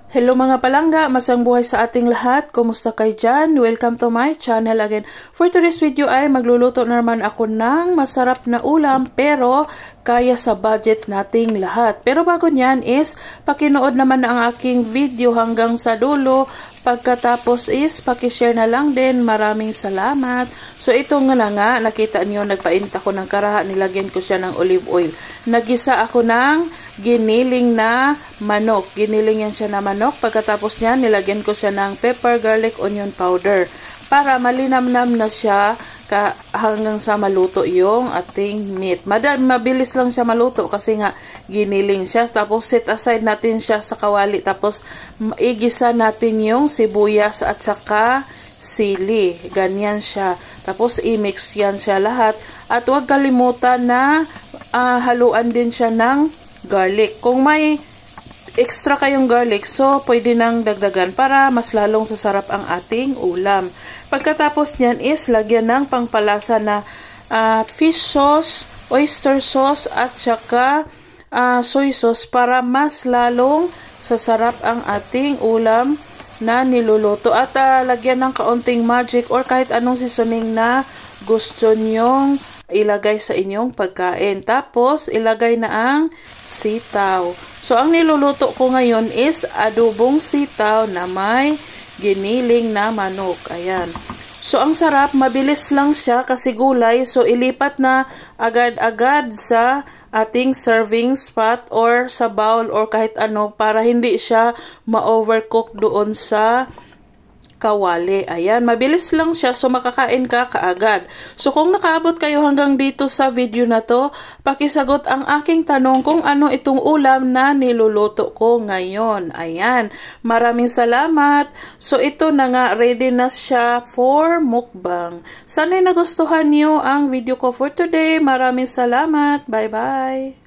Hello mga palangga, masang buhay sa ating lahat. Kumusta kayo dyan? Welcome to my channel again. For today's video ay magluluto naman ako ng masarap na ulam pero kaya sa budget nating lahat. Pero bago nyan is pakinood naman ang aking video hanggang sa dulo. Pagkatapos is pakishare na lang din. Maraming salamat. So ito nga na nga, nakita niyo nagpainit ako ng karaha, nilagyan ko siya ng olive oil. Nagisa ako ng giniling na manok. Giniling yan siya na manok. Pagkatapos niya, nilagyan ko siya ng pepper, garlic, onion powder. Para malinamnam na siya hanggang sa maluto yung ating meat. Mabilis lang siya maluto kasi nga giniling siya. Tapos set aside natin siya sa kawali. Tapos igisa natin yung sibuyas at saka sili. Ganyan siya. Tapos i-mix yan siya lahat. At huwag kalimutan na haluan din siya ng garlic. Kung may extra kayong garlic, so pwede nang dagdagan para mas lalong sasarap ang ating ulam. Pagkatapos niyan is lagyan ng pangpalasa na fish sauce, oyster sauce at saka soy sauce para mas lalong sasarap ang ating ulam na niluluto. At lagyan ng kaunting magic or kahit anong seasoning na gusto nyong ilagay sa inyong pagkain. Tapos ilagay na ang sitaw. So ang niluluto ko ngayon is adobong sitaw na may giniling na manok. Ayan. So ang sarap, mabilis lang siya kasi gulay. So ilipat na agad-agad sa ating serving spot or sa bowl or kahit ano para hindi siya ma-overcook doon sa kawali. Ayan, mabilis lang siya so makakain ka kaagad. So kung nakaabot kayo hanggang dito sa video na to, pakisagot ang aking tanong kung ano itong ulam na niluluto ko ngayon. Ayan, maraming salamat. So ito na nga, ready na siya for mukbang. Sana'y nagustuhan niyo ang video ko for today. Maraming salamat. Bye-bye.